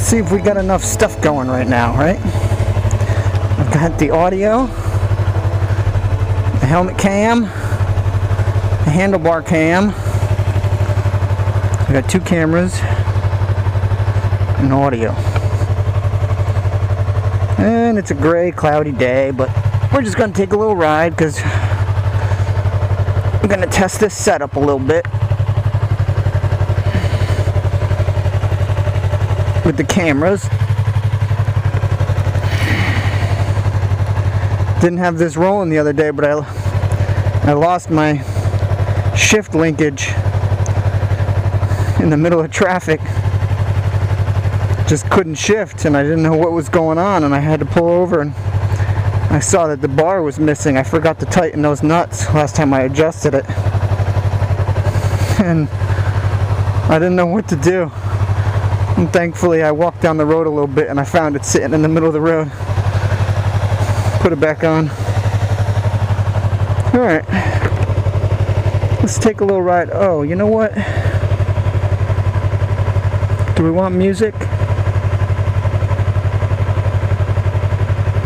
see if we got enough stuff going right now, right? I've got the audio, the helmet cam, the handlebar cam. I got 2 cameras and audio. And it's a gray, cloudy day, but we're just going to take a little ride because we're going to test this setup a little bit with the cameras. Didn't have this rolling the other day, but I lost my shift linkage in the middle of traffic. Just couldn't shift, and I didn't know what was going on, and I had to pull over, and I saw that the bar was missing. I forgot to tighten those nuts last time I adjusted it, and I didn't know what to do. And thankfully I walked down the road a little bit and I found it sitting in the middle of the road. Put it back on. Alright, let's take a little ride. Oh, you know what? Do we want music?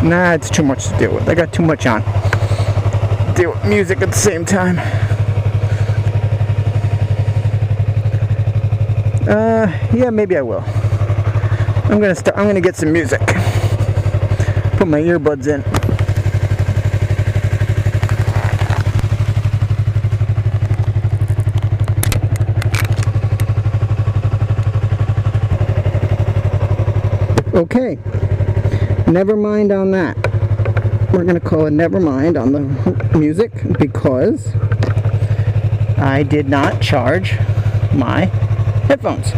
Nah, it's too much to deal with. I got too much on. Deal with music at the same time. Yeah, maybe I will. I'm gonna get some music. Put my earbuds in. Okay. Never mind on that. We're going to call it never mind on the music because I did not charge my headphones,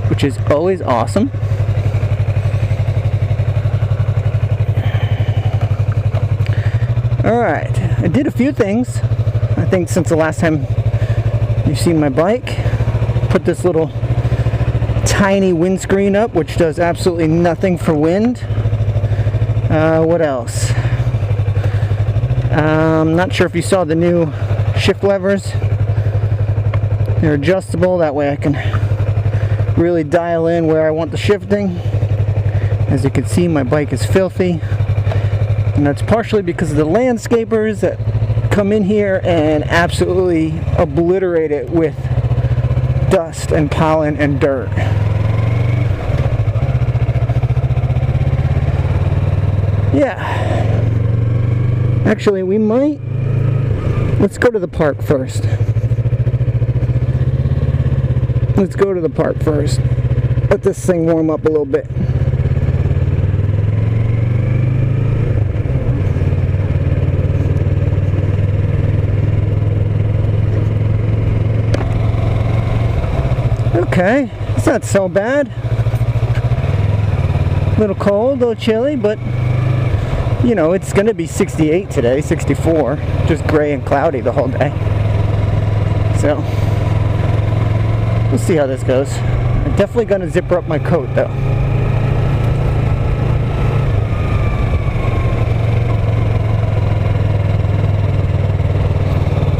which is always awesome. Alright, I did a few things, I think, since the last time you've seen my bike. Put this little tiny windscreen up, which does absolutely nothing for wind. What else? I'm not sure if you saw the new shift levers. They're adjustable, that way I can really dial in where I want the shifting. As you can see, my bike is filthy, and that's partially because of the landscapers that come in here and absolutely obliterate it with dust and pollen and dirt. Yeah, actually we might, let's go to the park first. Let's go to the park first. Let this thing warm up a little bit. Okay, it's not so bad. A little cold, a little chilly, but you know, it's going to be 68 today, 64, just gray and cloudy the whole day. So, we'll see how this goes. I'm definitely going to zipper up my coat, though.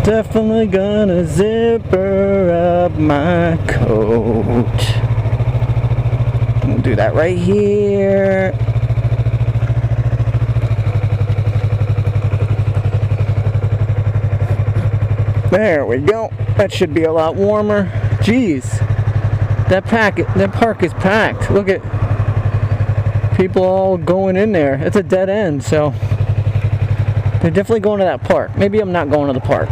Definitely gonna zipper up my coat. We'll do that right here. There we go. That should be a lot warmer. Jeez, that park is packed. Look at people all going in there. It's a dead end, so they're definitely going to that park. Maybe I'm not going to the park.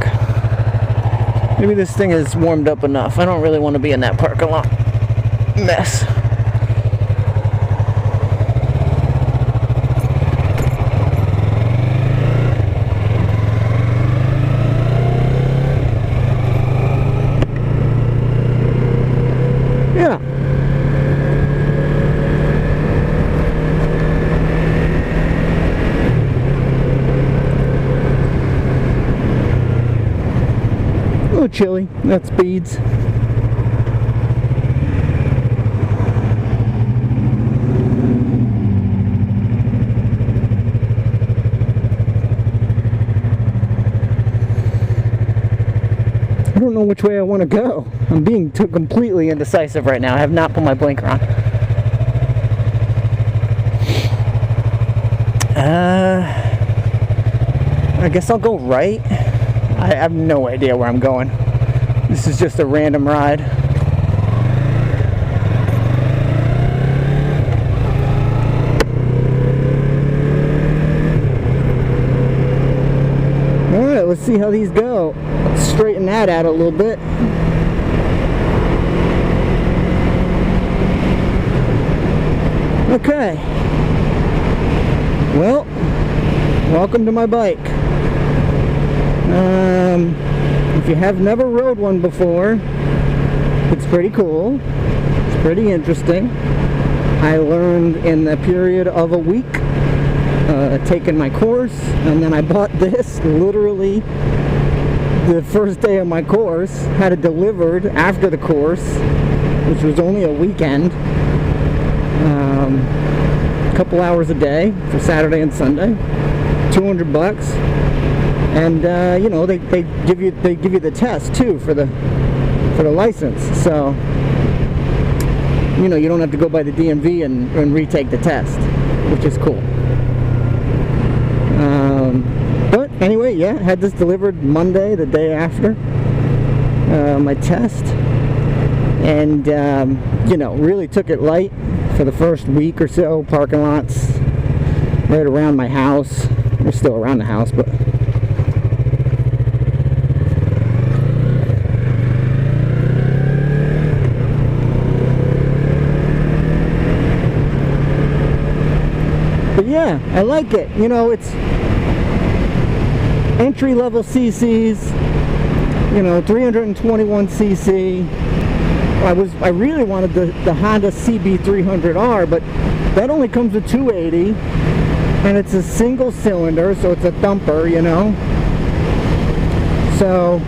Maybe this thing is warmed up enough. I don't really want to be in that parking lot mess. Yeah. A little chilly. That speeds. I don't know which way I want to go. I'm being completely indecisive right now. I have not put my blinker on. I guess I'll go right. I have no idea where I'm going. This is just a random ride. Alright, let's see how these go. Let's straighten that out a little bit. Okay. Well, welcome to my bike. If you have never rode one before, it's pretty cool. It's pretty interesting. I learned in the period of a week, taking my course, and then I bought this literally the first day of my course, had it delivered after the course, which was only a weekend. A couple hours a day for Saturday and Sunday, $200, and you know, they give you the test too for the license, so you know, you don't have to go by the DMV and retake the test, which is cool. But anyway, yeah, had this delivered Monday, the day after my test, and you know, really took it light for the first week or so. Parking lots right around my house. They're still around the house, but yeah, I like it. You know, it's entry-level CCs, you know, 321 cc. I really wanted the Honda CB300R, but that only comes with 280, and it's a single cylinder, so it's a thumper, you know. So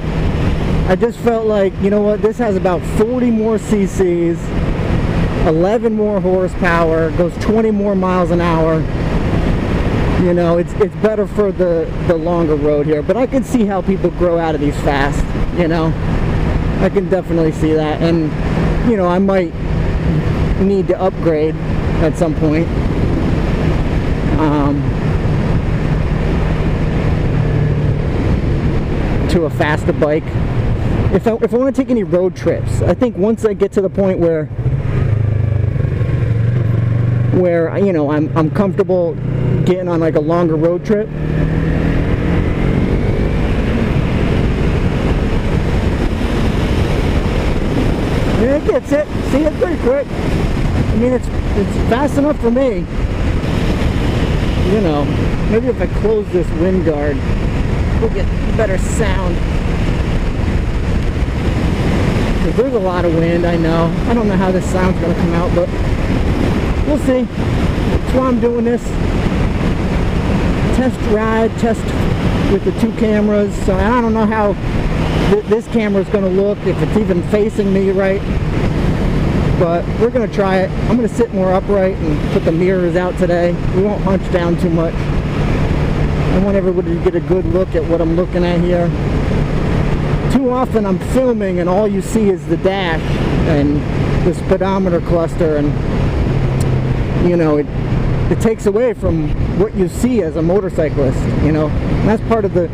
I just felt like, you know what, this has about 40 more cc's, 11 more horsepower, goes 20 more miles an hour. You know, it's better for the longer road here, but I can see how people grow out of these fast, you know. I can definitely see that, and you know, I might need to upgrade at some point. To a faster bike. If I want to take any road trips, I think once I get to the point where you know, I'm comfortable getting on like a longer road trip. Yeah, it gets it. See, it's pretty quick. I mean, it's fast enough for me. You know, maybe if I close this wind guard, we'll get better sound. Because there's a lot of wind, I know. I don't know how this sound's going to come out, but we'll see. That's why I'm doing this. Test ride, test with the two cameras. So I don't know how this camera is going to look, if it's even facing me right, but we're going to try it. I'm going to sit more upright and put the mirrors out today. We won't hunch down too much. I want everybody to get a good look at what I'm looking at here. Too often I'm filming and all you see is the dash and the speedometer cluster, and you know, it takes away from what you see as a motorcyclist, you know. And that's part of the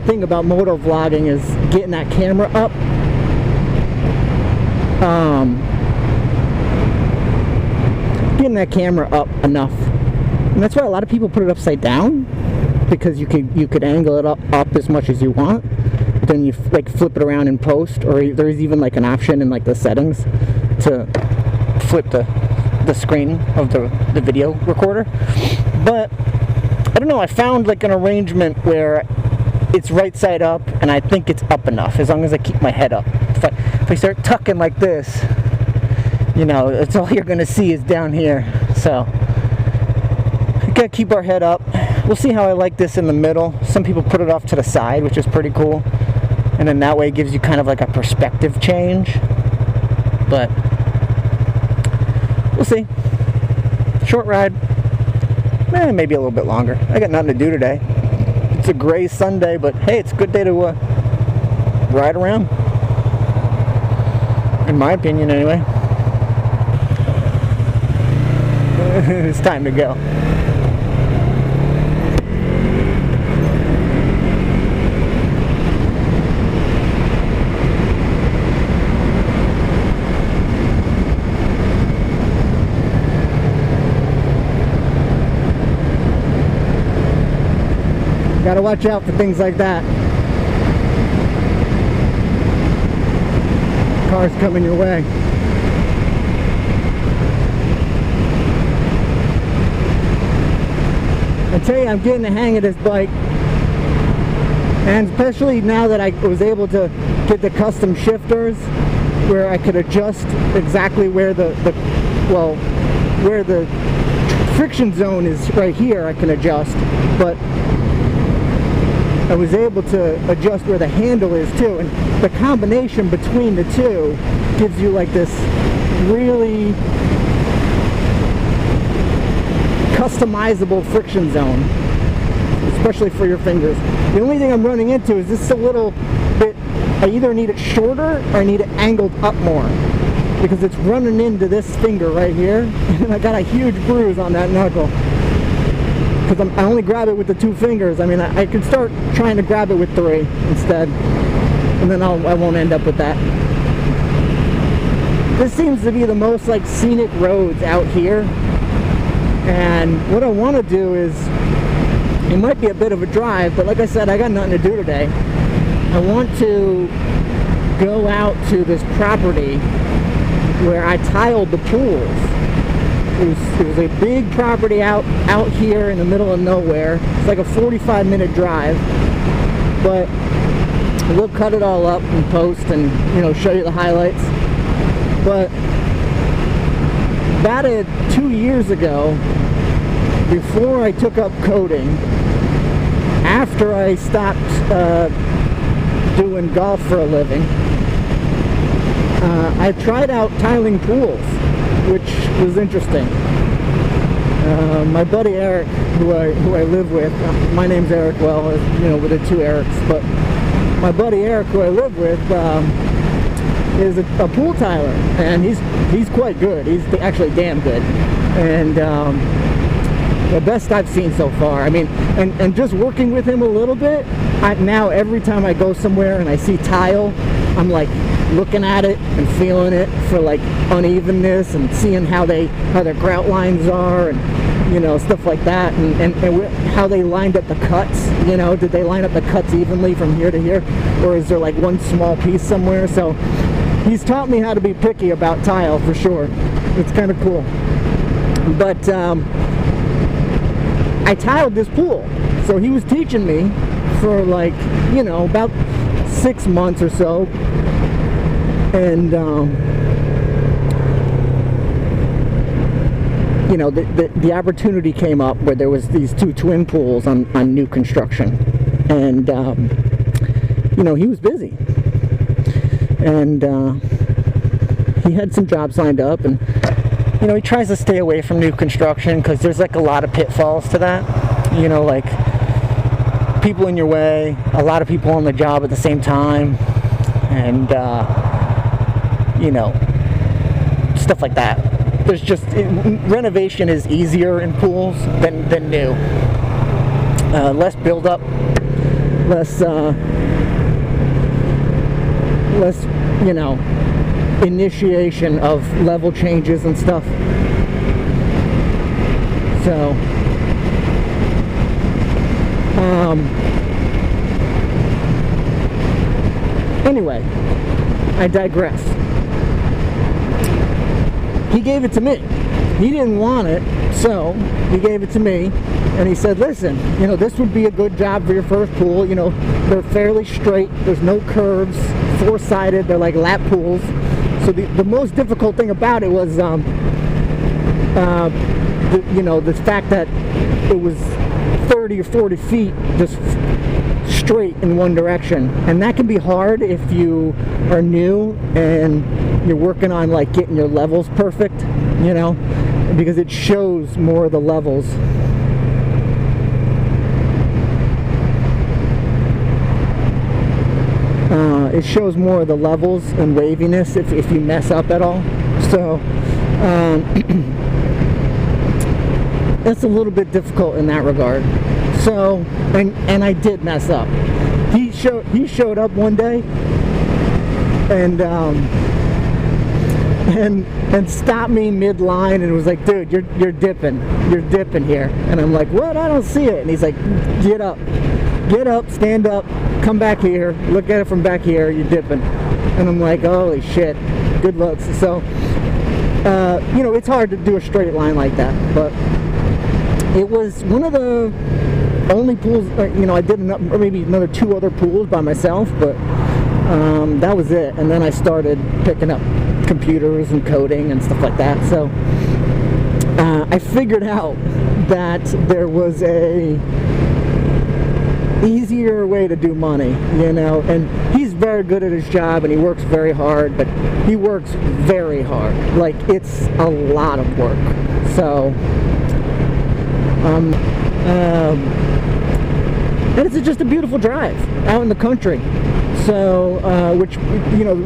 thing about motovlogging, is getting that camera up. Getting that camera up enough. And that's why a lot of people put it upside down, because you could angle it up as much as you want. Then you like flip it around in post, or there's even like an option in like the settings to flip the screen of the video recorder. But I don't know, I found like an arrangement where it's right side up, and I think it's up enough as long as I keep my head up. If I start tucking like this, you know, it's all you're gonna see is down here. So we gotta keep our head up. We'll see how I like this in the middle. Some people put it off to the side, which is pretty cool, and then that way it gives you kind of like a perspective change. But we'll see. Short ride, maybe a little bit longer. I got nothing to do today. It's a gray Sunday, but hey, it's a good day to ride around, in my opinion anyway. It's time to go. Gotta watch out for things like that. Cars coming your way. I tell you, I'm getting the hang of this bike, and especially now that I was able to get the custom shifters where I could adjust exactly where where the friction zone is. Right here I can adjust, but I was able to adjust where the handle is too, and the combination between the two gives you like this really customizable friction zone, especially for your fingers. The only thing I'm running into is this a little bit, I either need it shorter or I need it angled up more, because it's running into this finger right here, and I got a huge bruise on that knuckle because I only grab it with the 2 fingers. I mean, I could start trying to grab it with 3 instead, and then I won't end up with that. This seems to be the most like scenic roads out here, and what I want to do is, it might be a bit of a drive, but like I said, I got nothing to do today. I want to go out to this property where I tiled the pools. It was a big property out here in the middle of nowhere. It's like a 45-minute drive, but we'll cut it all up and post and, you know, show you the highlights. But about 2 years ago, before I took up coding, after I stopped doing golf for a living, I tried out tiling pools, which was interesting. My buddy Eric, who I live with, my name's Eric, well, you know, with the 2 Erics, but my buddy Eric, who I live with, is a pool tiler, and he's quite good. He's actually damn good, and the best I've seen so far. I mean, and just working with him a little bit, now every time I go somewhere and I see tile, I'm like looking at it and feeling it for like unevenness, and seeing how their grout lines are, and, you know, stuff like that, and how they lined up the cuts. You know, did they line up the cuts evenly from here to here, or is there like one small piece somewhere? So he's taught me how to be picky about tile, for sure. It's kind of cool. But I tiled this pool, so he was teaching me for like, you know, about 6 months or so, and you know, the opportunity came up where there was these 2 twin pools on new construction, and you know, he was busy, and he had some jobs lined up, and, you know, he tries to stay away from new construction because there's like a lot of pitfalls to that. You know, like people in your way, a lot of people on the job at the same time, and you know, stuff like that. There's just, renovation is easier in pools than new. Less build-up, less, you know, initiation of level changes and stuff. So, anyway, I digress. He gave it to me. He didn't want it, so he gave it to me, and he said, listen, you know, this would be a good job for your first pool. You know, they're fairly straight, there's no curves, 4-sided, they're like lap pools. So the most difficult thing about it was, you know, the fact that it was 30 or 40 feet just straight in one direction, and that can be hard if you are new and you're working on like getting your levels perfect, you know, because it shows more of the levels. It shows more of the levels and waviness if you mess up at all. So that's a little bit difficult in that regard. So, and I did mess up. He showed up one day and stopped me mid-line and was like, dude, you're dipping here. And I'm like, what? I don't see it. And he's like, get up. get up, stand up, come back here, look at it from back here, you're dipping. And I'm like, holy shit, good looks. So, you know, it's hard to do a straight line like that, but it was one of the only pools, you know, I did maybe another 2 other pools by myself, but that was it. And then I started picking up computers and coding and stuff like that. So I figured out that there was a easier way to do money, you know, and he's very good at his job and he works very hard, but he works very hard, like it's a lot of work. So and it's just a beautiful drive out in the country. So which, you know,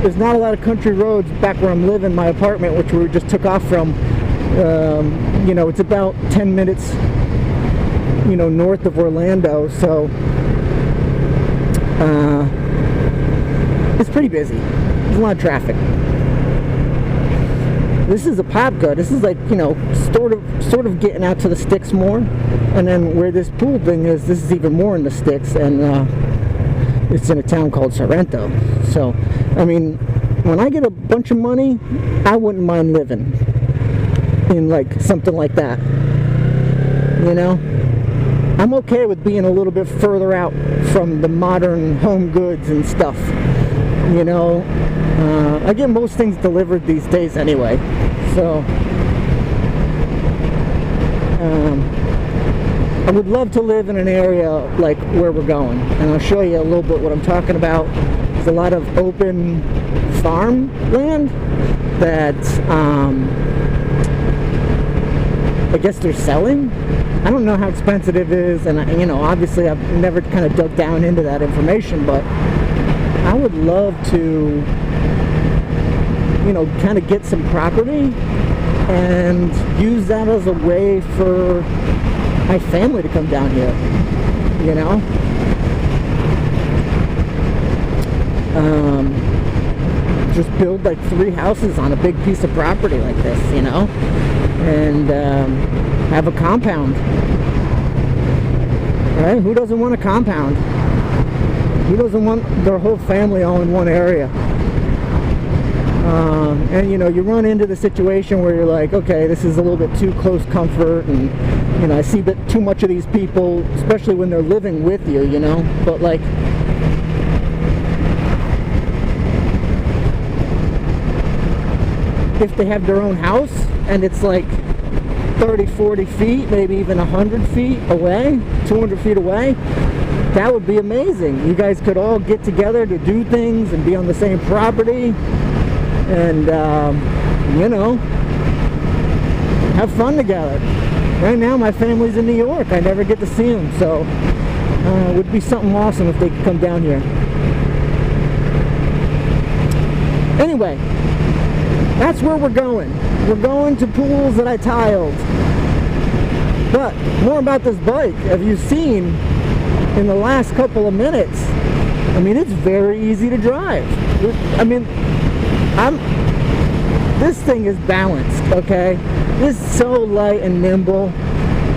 there's not a lot of country roads back where I'm living, my apartment, which we just took off from. You know, it's about 10 minutes, you know, north of Orlando, so it's pretty busy. There's a lot of traffic. This is a Popka. This is like, you know, sort of getting out to the sticks more, and then where this pool thing is, this is even more in the sticks, and it's in a town called Sorrento. So, I mean, when I get a bunch of money, I wouldn't mind living in like something like that, you know. I'm okay with being a little bit further out from the modern home goods and stuff, you know. I get most things delivered these days anyway, so I would love to live in an area like where we're going, and I'll show you a little bit what I'm talking about. There's a lot of open farm land that I guess they're selling. I don't know how expensive it is, and you know, obviously I've never kind of dug down into that information, but I would love to, you know, kind of get some property and use that as a way for my family to come down here, you know. Just build like 3 houses on a big piece of property like this, you know, and have a compound, right? Who doesn't want a compound? Who doesn't want their whole family all in one area? And you know, you run into the situation where you're like, okay, this is a little bit too close comfort, and you know, I see a bit too much of these people, especially when they're living with you, you know. But like, if they have their own house and it's like 30, 40 feet, maybe even 100 feet away, 200 feet away, that would be amazing. You guys could all get together to do things and be on the same property, and you know, have fun together. Right now my family's in New York. I never get to see them, so it would be something awesome if they could come down here. Anyway, that's where we're going. We're going to pools that I tiled. But more about this bike. Have you seen in the last couple of minutes? I mean, it's very easy to drive. I mean, this thing is balanced, okay? It's so light and nimble,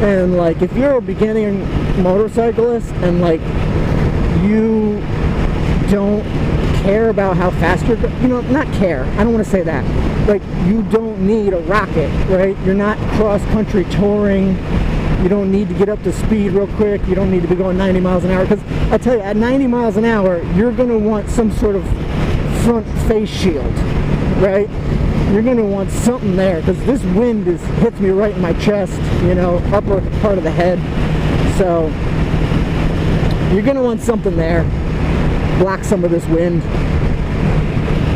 and like, if you're a beginning motorcyclist and like you don't care about how fast you're, you know, not care, I don't want to say that, like, you don't need a rocket, right? You're not cross-country touring. You don't need to get up to speed real quick. You don't need to be going 90 miles an hour, because I tell you, at 90 miles an hour, you're going to want some sort of front face shield, right? You're going to want something there, because this wind hits me right in my chest, you know, upper part of the head. So you're going to want something there, block some of this wind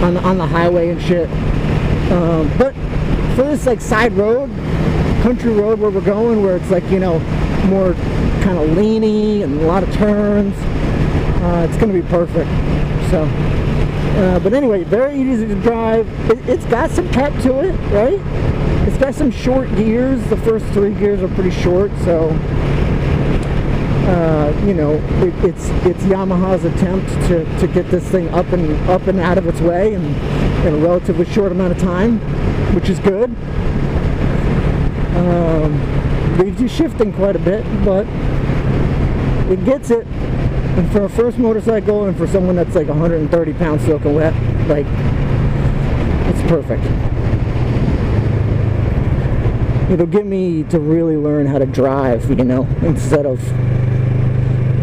on the highway and shit. But for this like side road, country road where we're going, where it's like, you know, more kind of leany and a lot of turns, it's going to be perfect. So but anyway, very easy to drive. It's got some pep to it, right? It's got some short gears. The first 3 gears are pretty short, so you know, it's Yamaha's attempt to get this thing up and out of its way in a relatively short amount of time, which is good. Leaves you shifting quite a bit, but it gets it. And for a first motorcycle, and for someone that's like 130 pounds soaking wet, like, it's perfect. It'll get me to really learn how to drive, you know, instead of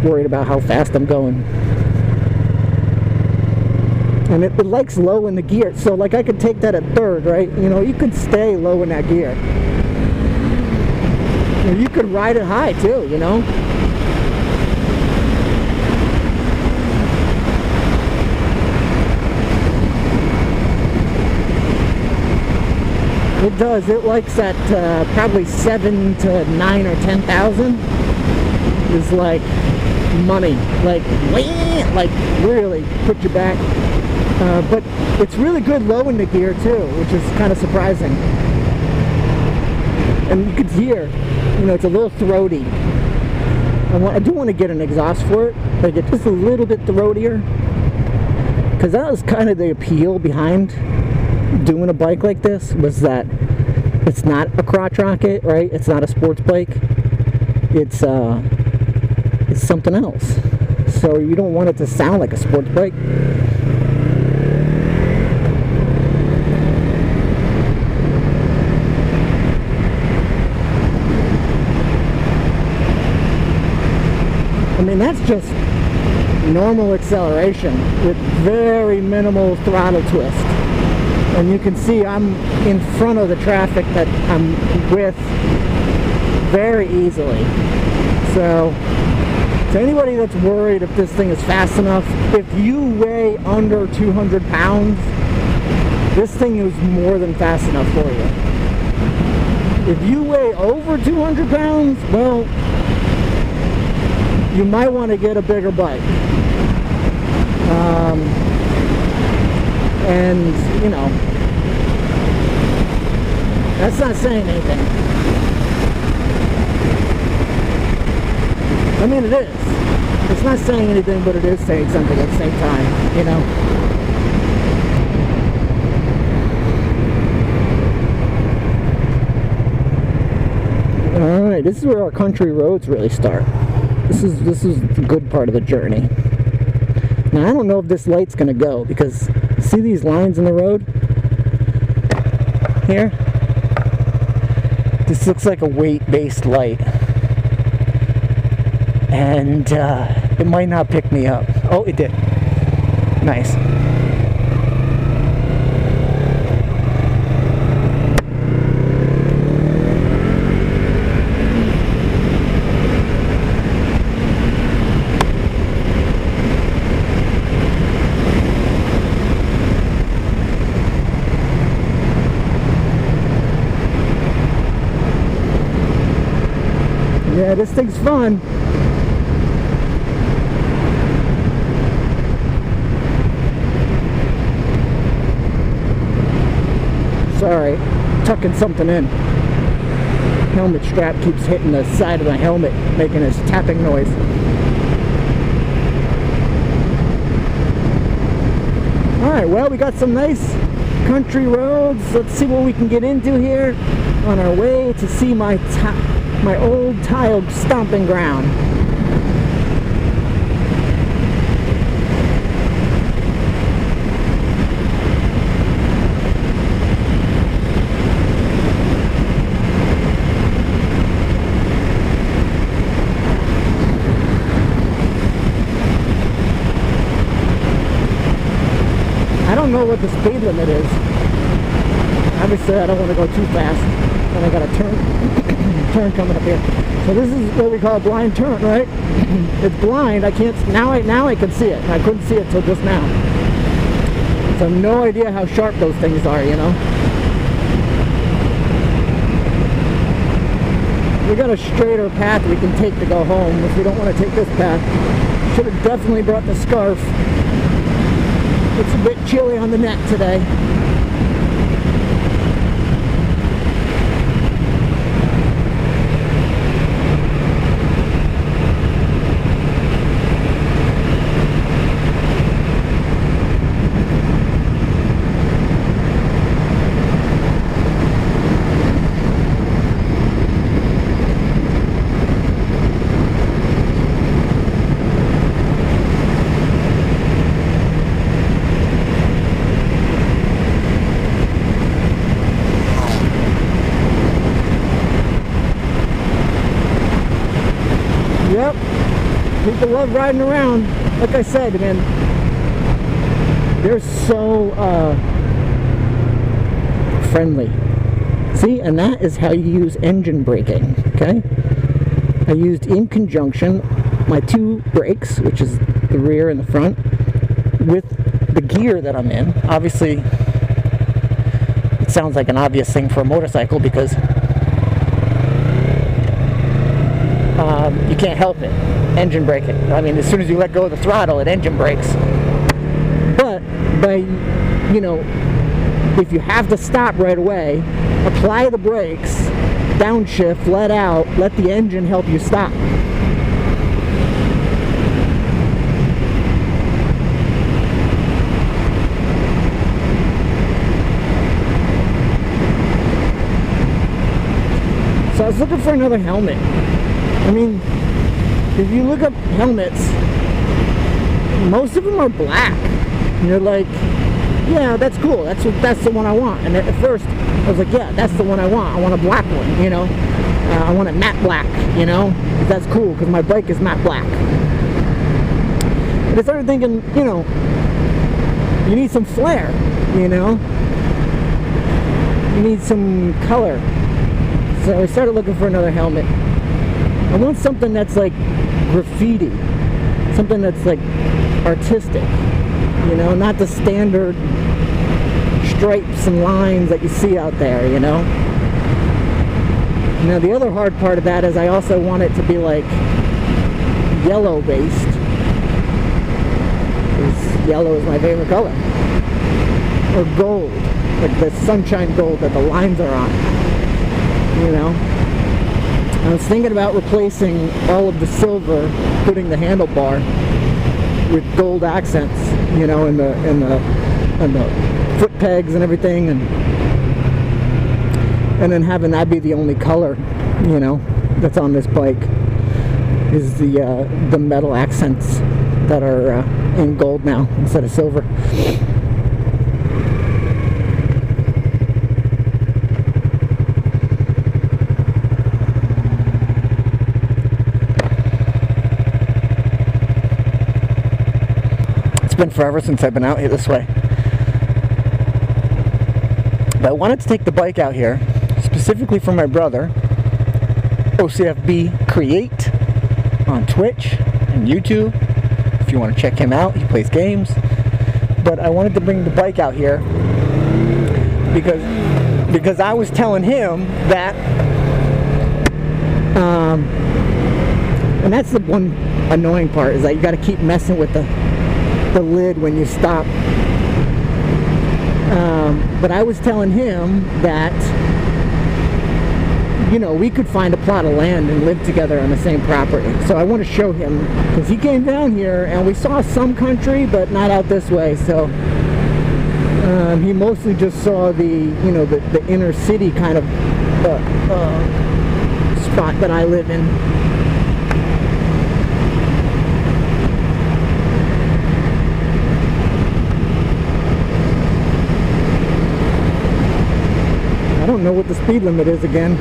worried about how fast I'm going. And it likes low in the gear, so like I could take that at third, right? You know, you could stay low in that gear. You could ride it high too, you know? It does. It likes at probably 7 to 9 or 10,000 is like money, like really put you back. But it's really good low in the gear too, which is kind of surprising. And you could hear, you know, it's a little throaty. I do want to get an exhaust for it, like it's just a little bit throatier, because that was kind of the appeal behind doing a bike like this, was that it's not a crotch rocket, right? It's not a sports bike. It's something else. So you don't want it to sound like a sports bike. I mean, that's just normal acceleration with very minimal throttle twist. And you can see I'm in front of the traffic that I'm with very easily. So, to anybody that's worried if this thing is fast enough, if you weigh under 200 pounds, this thing is more than fast enough for you. If you weigh over 200 pounds, well, you might want to get a bigger bike. And, you know, that's not saying anything. I mean, it is. It's not saying anything, but it is saying something at the same time, you know. Alright, this is where our country roads really start. This is the good part of the journey. Now, I don't know if this light's going to go, because see these lines in the road? Here? This looks like a weight-based light. And it might not pick me up. Oh, it did. Nice. Yeah, this thing's fun. Sorry, tucking something in. Helmet strap keeps hitting the side of my helmet, making this tapping noise. Alright, well, we got some nice country roads. Let's see what we can get into here on our way to see my old tiled stomping ground. I don't know what the speed limit is. Obviously, I don't want to go too fast, and I got a turn coming up here. So this is what we call a blind turn, right? It's blind. I can't now. I can see it. I couldn't see it till just now. So I have no idea how sharp those things are, you know. We got a straighter path we can take to go home if we don't want to take this path. Should have definitely brought the scarf. It's a bit chilly on the neck today. love riding around. Like I said, man, they're so friendly. See, and that is how you use engine braking, okay? I used in conjunction my two brakes, which is the rear and the front, with the gear that I'm in. Obviously, it sounds like an obvious thing for a motorcycle because you can't help it. Engine braking. I mean, as soon as you let go of the throttle, it engine brakes. But by, you know, if you have to stop right away, apply the brakes, downshift, let out, let the engine help you stop. So I was looking for another helmet. I mean, if you look up helmets, most of them are black. And you're like, yeah, that's cool. That's the one I want. And at first, I was like, yeah, that's the one I want. I want a black one, you know. I want it matte black, you know. That's cool because my bike is matte black. But I started thinking, you know, you need some flair, you know. You need some color. So I started looking for another helmet. I want something that's like graffiti, something that's like artistic, you know, not the standard stripes and lines that you see out there, you know. Now the other hard part of that is I also want it to be like yellow based, because yellow is my favorite color, or gold, like the sunshine gold that the lines are on, you know. I was thinking about replacing all of the silver, putting the handlebar with gold accents, you know, in the foot pegs and everything, and then having that be the only color, you know, that's on this bike is the metal accents that are in gold now instead of silver. Been forever since I've been out here this way, but I wanted to take the bike out here specifically for my brother, OCFB Create, on Twitch and YouTube if you want to check him out. He plays games. But I wanted to bring the bike out here because I was telling him that and that's the one annoying part, is that you got to keep messing with the lid when you stop. But I was telling him that, you know, we could find a plot of land and live together on the same property. So I want to show him, because he came down here and we saw some country, but not out this way. So he mostly just saw the, you know, the inner city kind of spot that I live in. I don't know what the speed limit is again.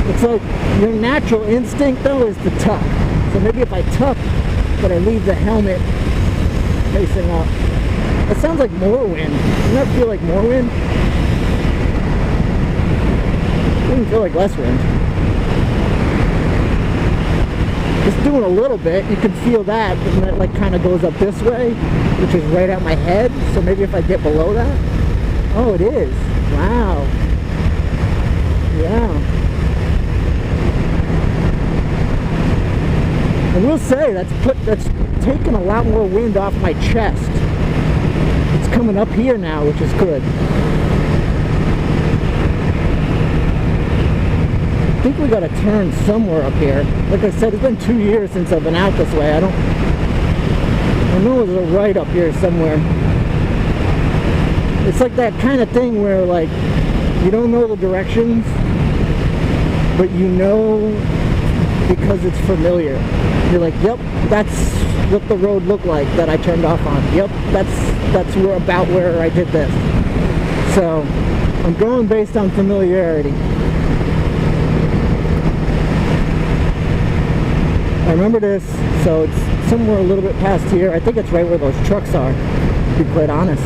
It's like your natural instinct though is to tuck. So maybe if I tuck, but I leave the helmet facing up. That sounds like more wind. Doesn't that feel like more wind? It doesn't feel like less wind. Just doing a little bit, you can feel that, and that like kind of goes up this way, which is right at my head. So maybe if I get below that. Oh, it is. Wow. Yeah. I will say that's taken a lot more wind off my chest. It's coming up here now, which is good. I think we got to turn somewhere up here. Like I said, it's been 2 years since I've been out this way. I know there's a right up here somewhere. It's like that kind of thing where, like, You don't know the directions, but you know because it's familiar. You're like, yep, that's what the road looked like that I turned off on. Yep, that's about where I did this. So I'm going based on familiarity. I remember this, so it's somewhere a little bit past here. I think it's right where those trucks are, to be quite honest.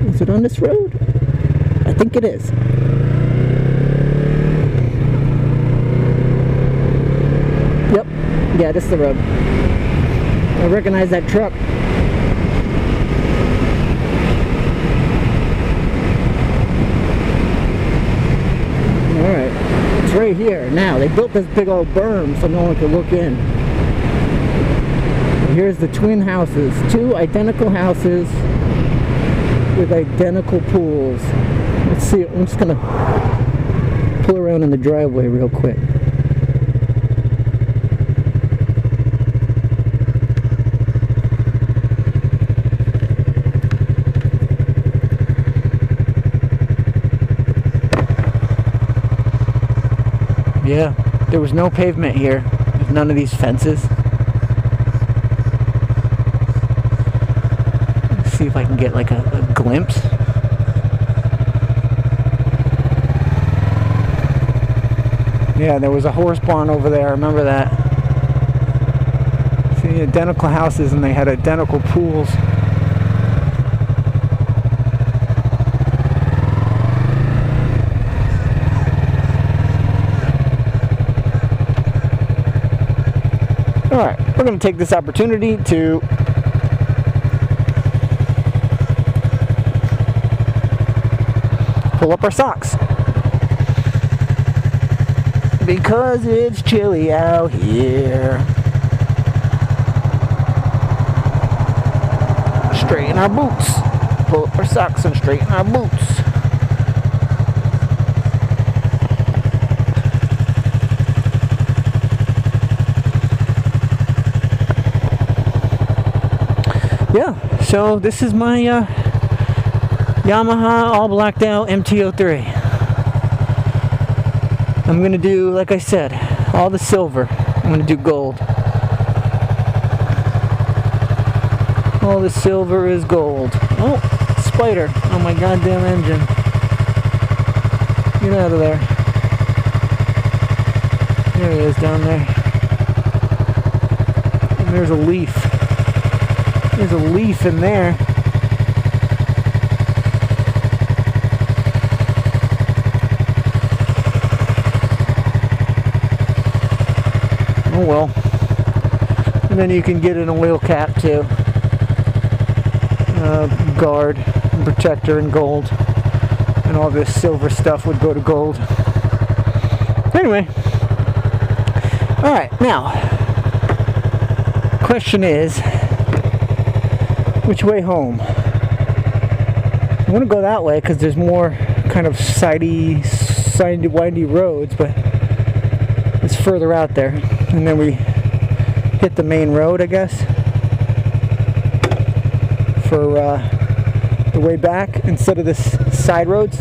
Is it on this road? I think it is. Yep. Yeah, this is the road. I recognize that truck. Alright. It's right here. Now, they built this big old berm so no one could look in. Here's the twin houses. Two identical houses with identical pools. Let's see, I'm just gonna pull around in the driveway real quick. Yeah, there was no pavement here. There's none of these fences. Let's see if I can get like a glimpse. Yeah, there was a horse barn over there, I remember that. See, identical houses and they had identical pools. Alright, we're going to take this opportunity to pull up our socks. Because it's chilly out here. Straighten our boots. Pull up our socks and straighten our boots. Yeah, so this is my Yamaha all blacked out MT-03. I'm gonna do, like I said, all the silver. I'm gonna do gold. All the silver is gold. Oh, spider on my goddamn engine. Get out of there. There he is down there. And there's a leaf. There's a leaf in there. Oh well. And then you can get an oil cap too. Guard and protector in gold. And all this silver stuff would go to gold. Anyway. Alright, now. Question is, which way home? I want to go that way because there's more kind of sidey, windy roads, but it's further out there. And then we hit the main road, I guess, for the way back instead of the side roads.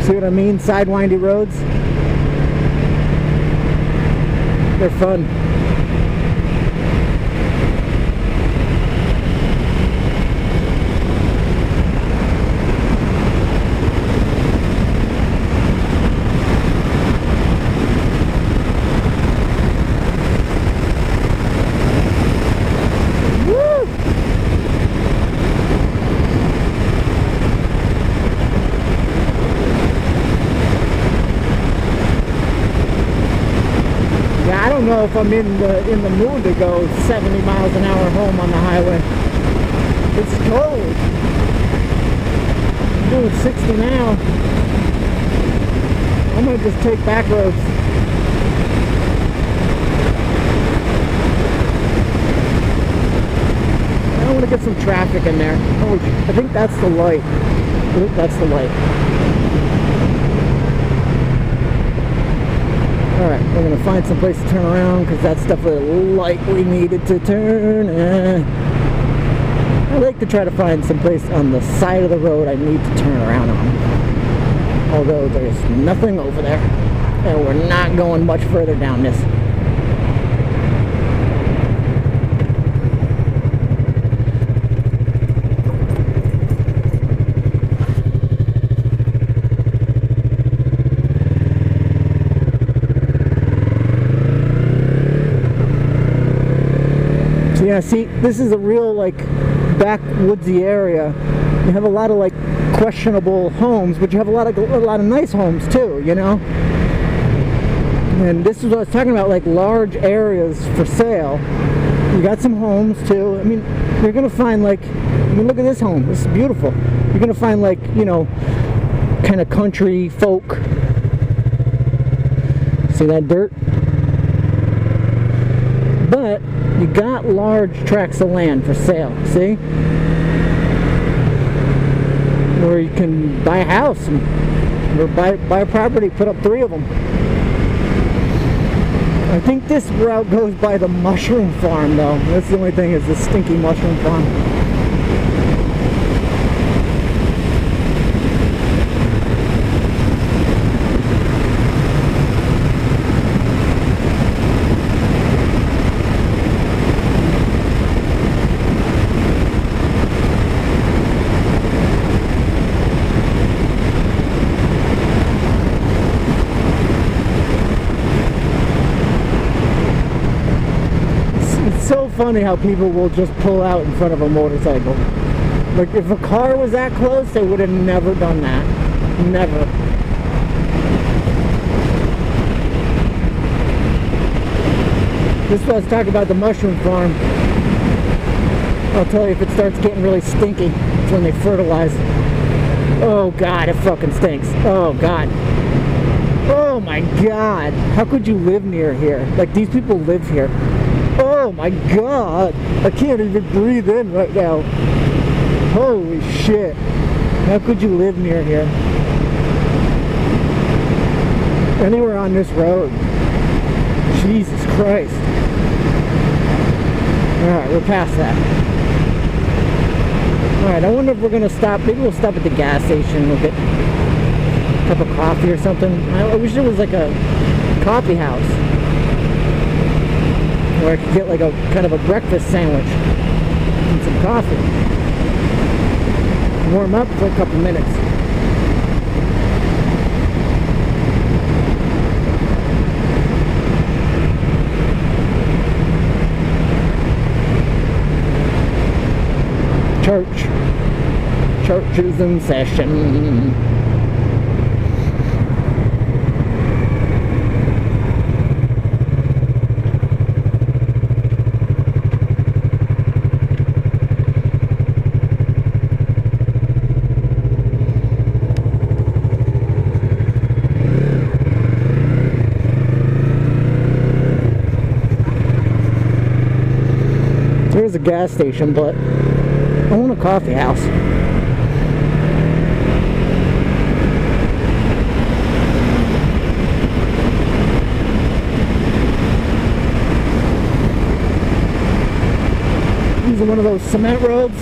See what I mean? Side windy roads. They're fun. I don't know know if I'm in the mood to go 70 miles an hour home on the highway. It's cold. I'm doing 60 now. I'm gonna just take back roads. I want to get some traffic in there. Oh, I think that's the light. I think that's the light. Alright, we're going to find some place to turn around because that's definitely a light we needed to turn. I like to try to find some place on the side of the road I need to turn around on. Although there's nothing over there. And we're not going much further down this. Yeah, see, this is a real, like, backwoodsy area. You have a lot of, like, questionable homes, but you have a lot of nice homes, too, you know? And this is what I was talking about, like, large areas for sale. You got some homes, too. I mean, you're going to find, like, I mean, look at this home. This is beautiful. You're going to find, like, you know, kind of country folk. See that dirt? But you got large tracts of land for sale, see? Or you can buy a house or buy a property, put up 3 of them. I think this route goes by the mushroom farm though. That's the only thing, is the stinky mushroom farm. So funny how people will just pull out in front of a motorcycle. Like, if a car was that close, they would have never done that. Never. This is what I was talking about, the mushroom farm. I'll tell you, if it starts getting really stinky, it's when they fertilize. Oh god, it fucking stinks. Oh god. Oh my god. How could you live near here? Like, these people live here. Oh my god, I can't even breathe in right now. Holy shit. How could you live near here? Anywhere on this road. Jesus Christ. Alright, we're past that. Alright, I wonder if we're going to stop. Maybe we'll stop at the gas station. We'll get a cup of coffee or something. I wish there was like a coffee house where I could get like a kind of a breakfast sandwich and some coffee. Warm up for a couple minutes. Church is in session. There's a gas station, but I want a coffee house. These are one of those cement roads.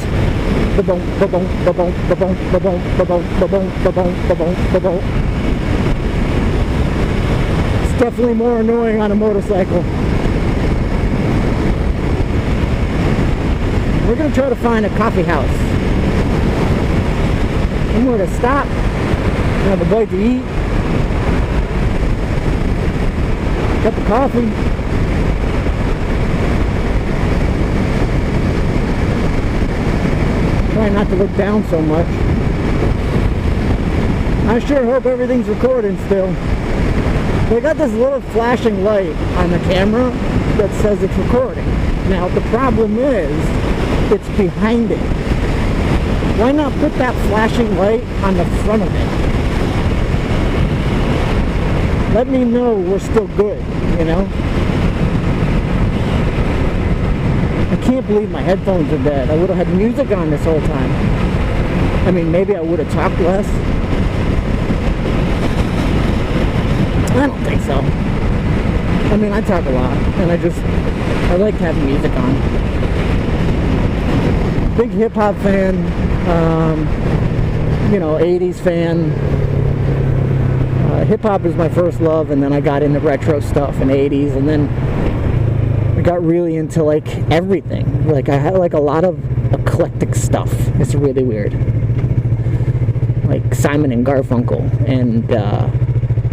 It's definitely more annoying on a motorcycle. We're going to try to find a coffee house. Somewhere to stop, have a bite to eat, cup of coffee. Try not to look down so much. I sure hope everything's recording still. They got this little flashing light on the camera that says it's recording. Now the problem is, it's behind it. Why not put that flashing light on the front of it? Let me know we're still good, you know? I can't believe my headphones are dead. I would have had music on this whole time. I mean, maybe I would have talked less. I don't think so. I mean, I talk a lot, and I like having music on. Big hip-hop fan, you know, 80s fan. Hip-hop is my first love, and then I got into retro stuff in the 80s, and then I got really into, like, everything. Like, I had, like, a lot of eclectic stuff. It's really weird. Like Simon and Garfunkel, and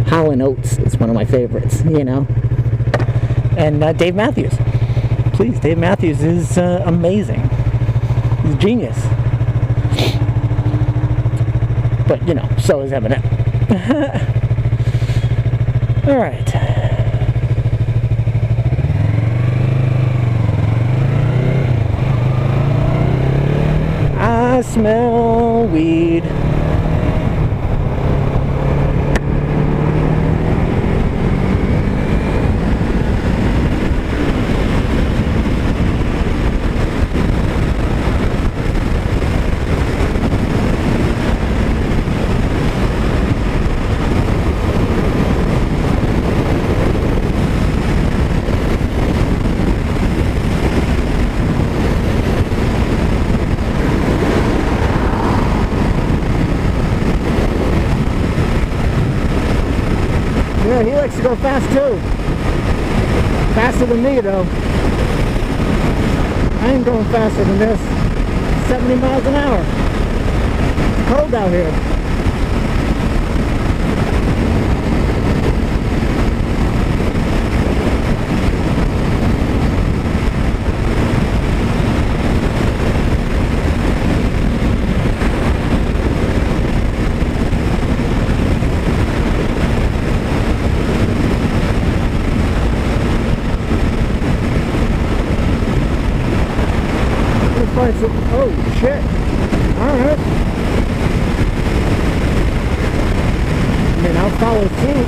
Hall & Oates is one of my favorites, you know? And Dave Matthews. Please, Dave Matthews is amazing. He's a genius. But, you know, so is Eminem. Alright. I smell weed. Yeah, he likes to go fast too. Faster than me though. I ain't going faster than this. 70 miles an hour. It's cold out here. Oh shit. Alright. I mean, I'll follow suit.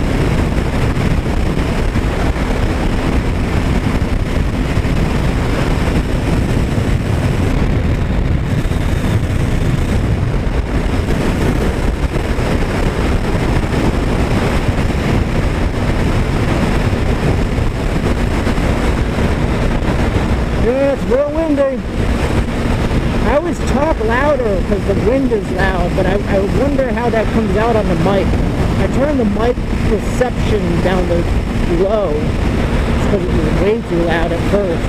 Yeah, it's real windy. I always talk louder because the wind is loud, but I wonder how that comes out on the mic. I turned the mic reception down to low because it was way too loud at first.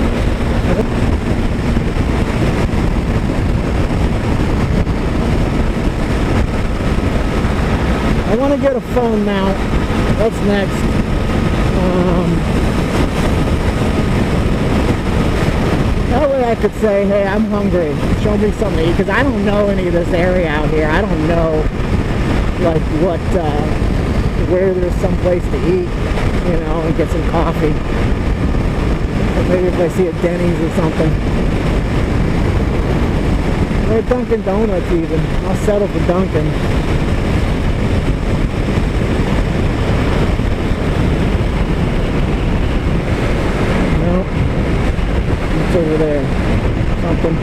I want to get a phone mount. What's next? That way I could say, hey, I'm hungry. Show me something to eat. Because I don't know any of this area out here. I don't know, like, what, where there's some place to eat, you know, and get some coffee. Or maybe if I see a Denny's or something. Or a Dunkin' Donuts even. I'll settle for Dunkin'. Over there, something.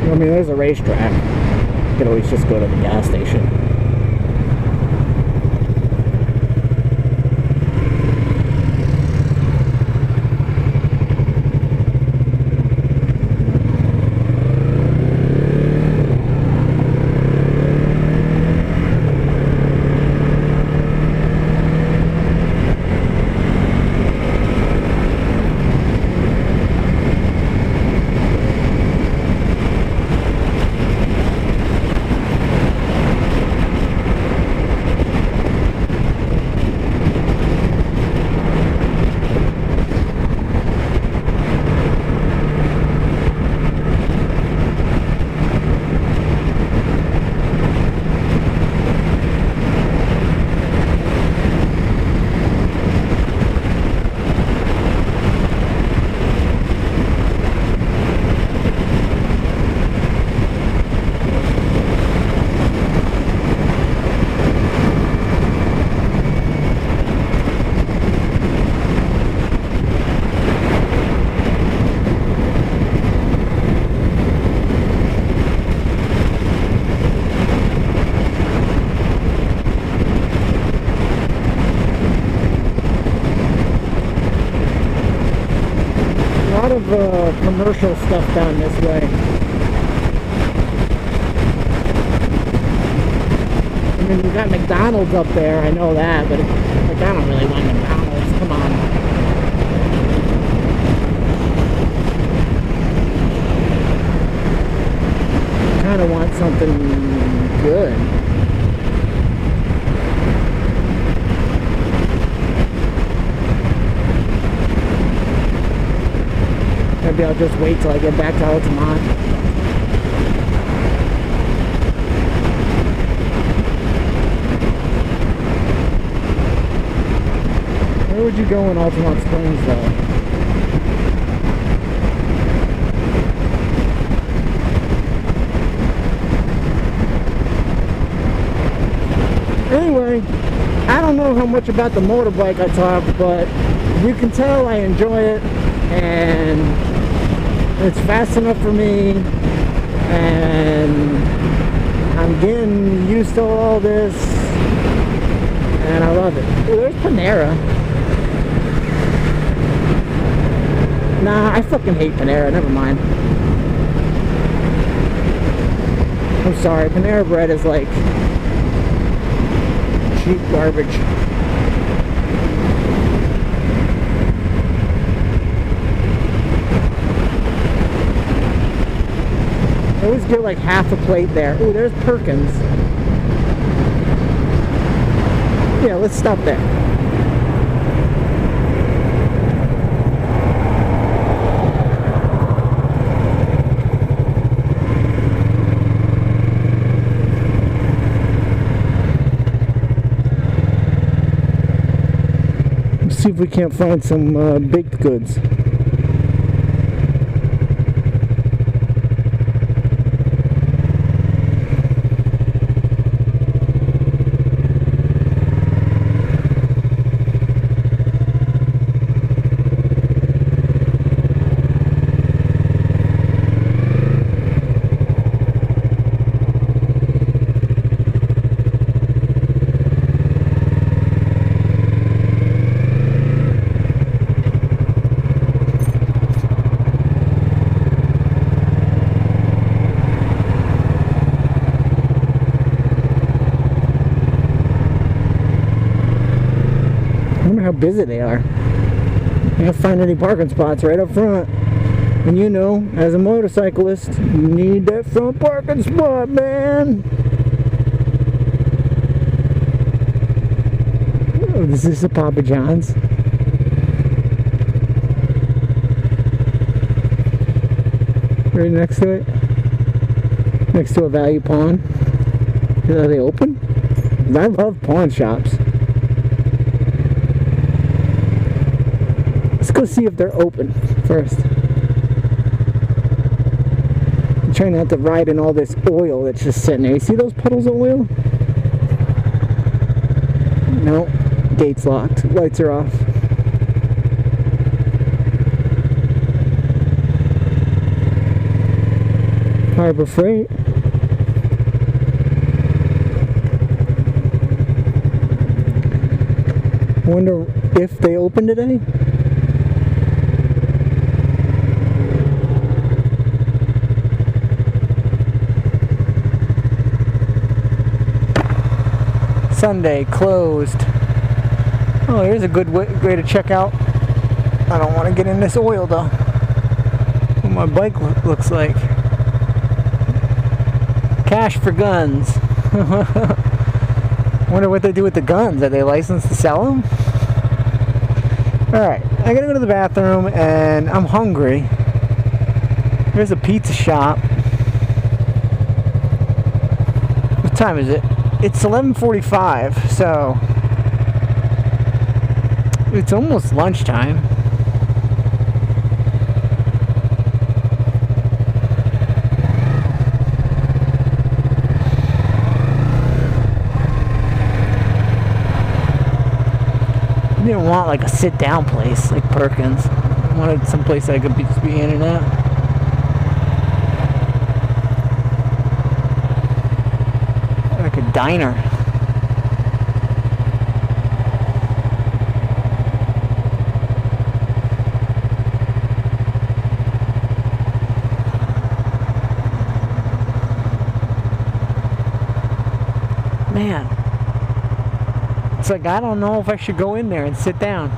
I mean, there's a racetrack. You could always just go to the gas station. of commercial stuff down this way. I mean, we got McDonald's up there, I know that, but like, I don't really want McDonald's, come on. I kind of want something good. Maybe I'll just wait till I get back to Altamont. Where would you go in Altamont Springs, though? Anyway, I don't know how much about the motorbike I talk, but you can tell I enjoy it, and it's fast enough for me, and I'm getting used to all this, and I love it. Oh, there's Panera. Nah, I fucking hate Panera, never mind. I'm sorry, Panera bread is like cheap garbage. I always get like half a plate there. Ooh, there's Perkins. Yeah, let's stop there. Let's see if we can't find some baked goods. I wonder how busy they are. I can't find any parking spots right up front. And you know, as a motorcyclist, you need that front parking spot, man. Oh, is this a Papa John's? Right next to it? Next to a value pawn? Are they open? I love pawn shops. Let's go see if they're open first. I'm trying not to ride in all this oil that's just sitting there. You see those puddles of oil? No, gate's locked. Lights are off. Harbor Freight. Wonder if they open today? Sunday, closed. Oh, here's a good way to check out. I don't want to get in this oil though. What my bike looks like. Cash for guns. Wonder what they do with the guns. Are they licensed to sell them? Alright, I gotta go to the bathroom and I'm hungry. There's a pizza shop. What time is it? It's 11:45, so it's almost lunchtime. I didn't want like a sit-down place like Perkins. I wanted some place I could just be in and out. Diner. It's like, I don't know if I should go in there and sit down.